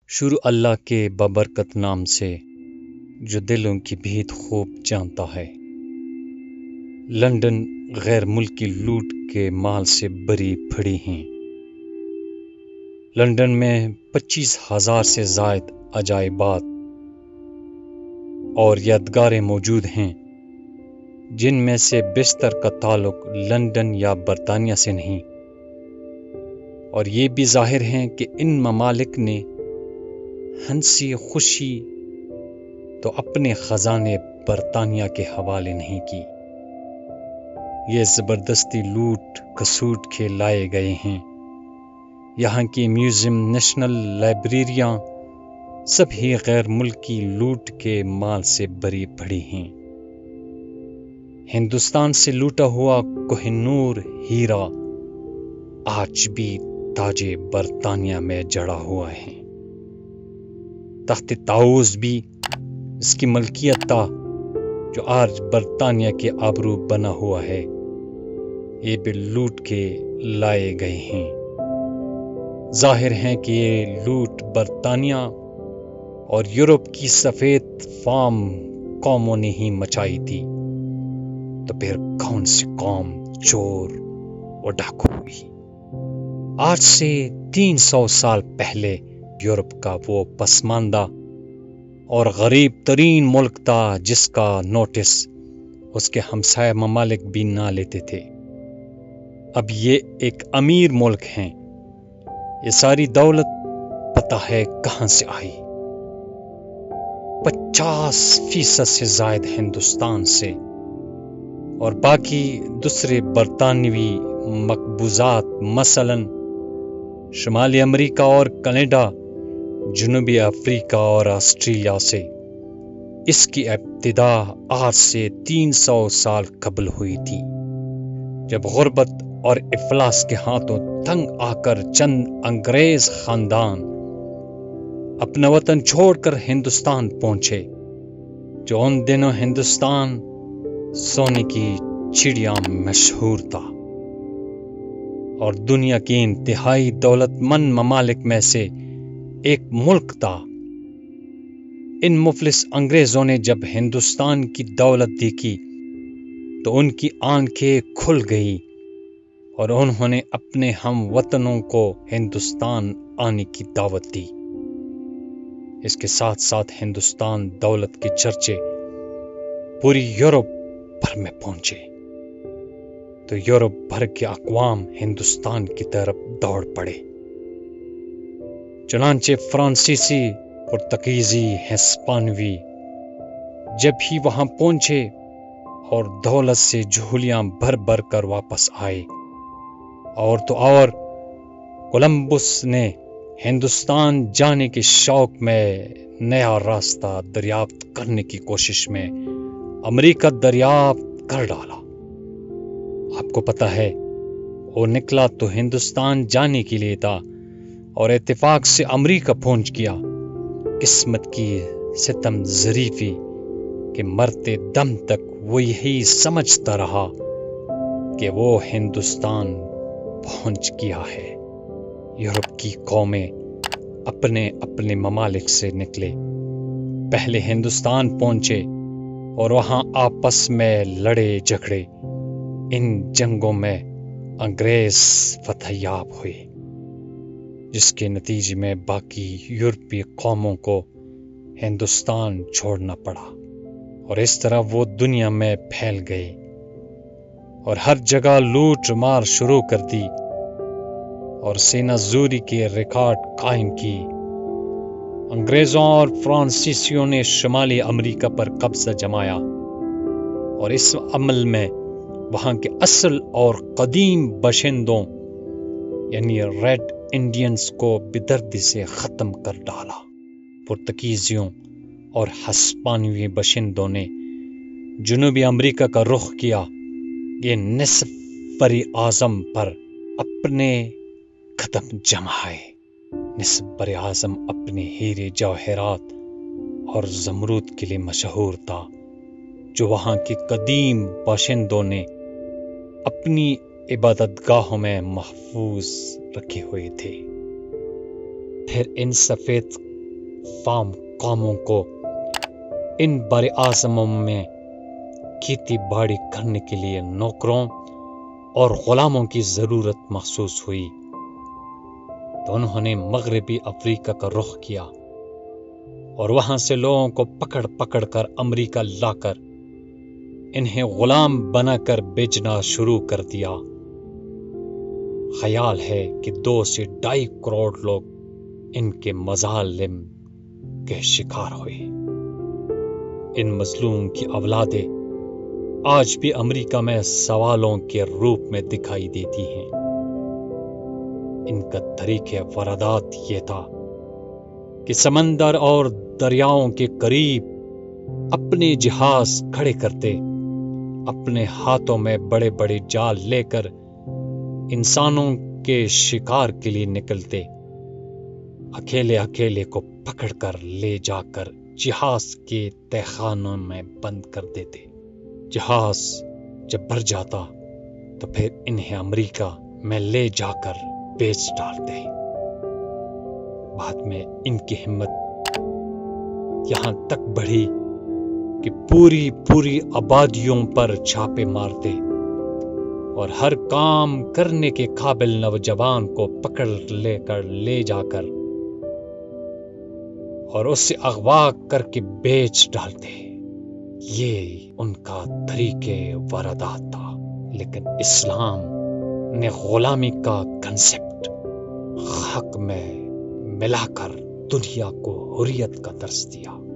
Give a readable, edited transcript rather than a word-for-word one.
شروع اللہ کے بابرکت نام سے جو دلوں کی بھیت خوب جانتا ہے۔ لندن غیر ملکی لوٹ کے مال سے بری پھڑی ہیں۔ لندن میں 25,000 سے زائد عجائبات اور یادگاریں موجود ہیں، جن میں سے بیشتر کا تعلق لندن یا برطانیہ سے نہیں، اور یہ بھی ظاہر ہے کہ ان ممالک نے ہنسی خوشی تو اپنے خزانے برطانیہ کے حوالے نہیں کی۔ یہ زبردستی لوٹ کھسوٹ کے لائے گئے ہیں۔ یہاں کی میوزیم، نیشنل لائبریریاں سب ہی غیر ملکی لوٹ کے مال سے بری پڑی ہیں۔ ہندوستان سے لوٹا ہوا کوہ نور ہیرا آج بھی تاج برطانیہ میں جڑا ہوا ہے۔ تخت طاؤس بھی اس کی ملکیت تھا، جو آج برطانیہ کے آبرو بنا ہوا ہے۔ یہ بھی لوٹ کے لائے گئے ہیں۔ ظاہر ہے کہ یہ لوٹ برطانیہ اور یورپ کی سفید فام قوموں نے ہی مچائی تھی، تو پھر کون سی قوم چور و ڈاکو ہوئی؟ آج سے 300 سال پہلے یورپ کا وہ پسماندہ اور غریب ترین ملک تھا جس کا نوٹس اس کے ہمسایہ ممالک بھی نہ لیتے تھے۔ اب یہ ایک امیر ملک ہے۔ یہ ساری دولت پتہ ہے کہاں سے آئی؟ 50% سے زائد ہندوستان سے، اور باقی دوسرے برطانوی مقبوضات مثلاً شمالی امریکہ اور کینیڈا، جنوبی افریقہ اور آسٹریلیا سے۔ اس کی ابتدا آج سے 300 سال قبل ہوئی تھی، جب غربت اور افلاس کے ہاتھوں تنگ آ کر چند انگریز خاندان اپنا وطن چھوڑ کر ہندوستان پہنچے، جو ان دنوں ہندوستان سونے کی چڑیا مشہور تھا اور دنیا کی انتہائی دولت مند ممالک میں سے ایک ملک تھا۔ ان مفلس انگریزوں نے جب ہندوستان کی دولت دیکھی تو ان کی آنکھیں کھل گئی، اور انہوں نے اپنے ہم وطنوں کو ہندوستان آنے کی دعوت دی۔ اس کے ساتھ ساتھ ہندوستان دولت کے چرچے پوری یورپ بھر میں پہنچے، تو یورپ بھر کے اقوام ہندوستان کی طرف دوڑ پڑے۔ چنانچہ فرانسیسی، پرتگیزی، ہسپانوی جب ہی وہاں پہنچے اور دولت سے جھولیاں بھر بھر کر واپس آئے، اور تو اور کولمبس نے ہندوستان جانے کے شوق میں نیا راستہ دریافت کرنے کی کوشش میں امریکہ دریافت کر ڈالا۔ آپ کو پتہ ہے وہ نکلا تو ہندوستان جانے کے لیے تھا، اور اتفاق سے امریکہ پہنچ گیا۔ قسمت کی ستم ظریفی کہ مرتے دم تک وہ یہی سمجھتا رہا کہ وہ ہندوستان پہنچ گیا ہے۔ یورپ کی قومیں اپنے اپنے ممالک سے نکلے، پہلے ہندوستان پہنچے اور وہاں آپس میں لڑے جھگڑے۔ ان جنگوں میں انگریز فتح یاب ہوئے، جس کے نتیجے میں باقی یورپی قوموں کو ہندوستان چھوڑنا پڑا، اور اس طرح وہ دنیا میں پھیل گئے اور ہر جگہ لوٹ مار شروع کر دی اور سینہ زوری کے ریکارڈ قائم کی۔ انگریزوں اور فرانسیسیوں نے شمالی امریکہ پر قبضہ جمایا، اور اس عمل میں وہاں کے اصل اور قدیم باشندوں یعنی ریڈ انڈینز کو بدردی سے ختم کر ڈالا۔ پرتگیزیوں اور ہسپانوی باشندوں نے جنوبی امریکہ کا رخ کیا۔ یہ نصف بر اعظم پر اپنے قدم جمائے۔ نصف بر اعظم اپنے ہیرے جواہرات اور زمرد کے لیے مشہور تھا، جو وہاں کے قدیم باشندوں نے اپنی عبادت گاہوں میں محفوظ رکھے ہوئے تھے۔ پھر ان سفید فام قوموں کو ان بر اعظموں میں کھیتی باڑی کرنے کے لیے نوکروں اور غلاموں کی ضرورت محسوس ہوئی تو انہوں نے مغربی افریقہ کا رخ کیا اور وہاں سے لوگوں کو پکڑ پکڑ کر امریکہ لا کر انہیں غلام بنا کر بیچنا شروع کر دیا۔ خیال ہے کہ 2 سے 2.5 کروڑ لوگ ان کے مظالم کے شکار ہوئے۔ ان مظلوم کی اولادیں آج بھی امریکہ میں سوالوں کے روپ میں دکھائی دیتی ہیں۔ ان کا طریقہ واردات یہ تھا کہ سمندر اور دریاؤں کے قریب اپنے جہاز کھڑے کرتے، اپنے ہاتھوں میں بڑے بڑے جال لے کر انسانوں کے شکار کے لیے نکلتے، اکیلے اکیلے کو پکڑ کر لے جا کر جہاز کے تہخانوں میں بند کر دیتے۔ جہاز جب بھر جاتا تو پھر انہیں امریکہ میں لے جا کر بیچ ڈالتے۔ بعد میں ان کی ہمت یہاں تک بڑھی کہ پوری آبادیوں پر چھاپے مارتے اور ہر کام کرنے کے قابل نوجوان کو پکڑ لے جا کر اور اسے اغوا کر کے بیچ ڈالتے۔ یہ ان کا طریقہ واردات تھا۔ لیکن اسلام نے غلامی کا کنسپٹ حق میں ملا کر دنیا کو حریت کا درس دیا۔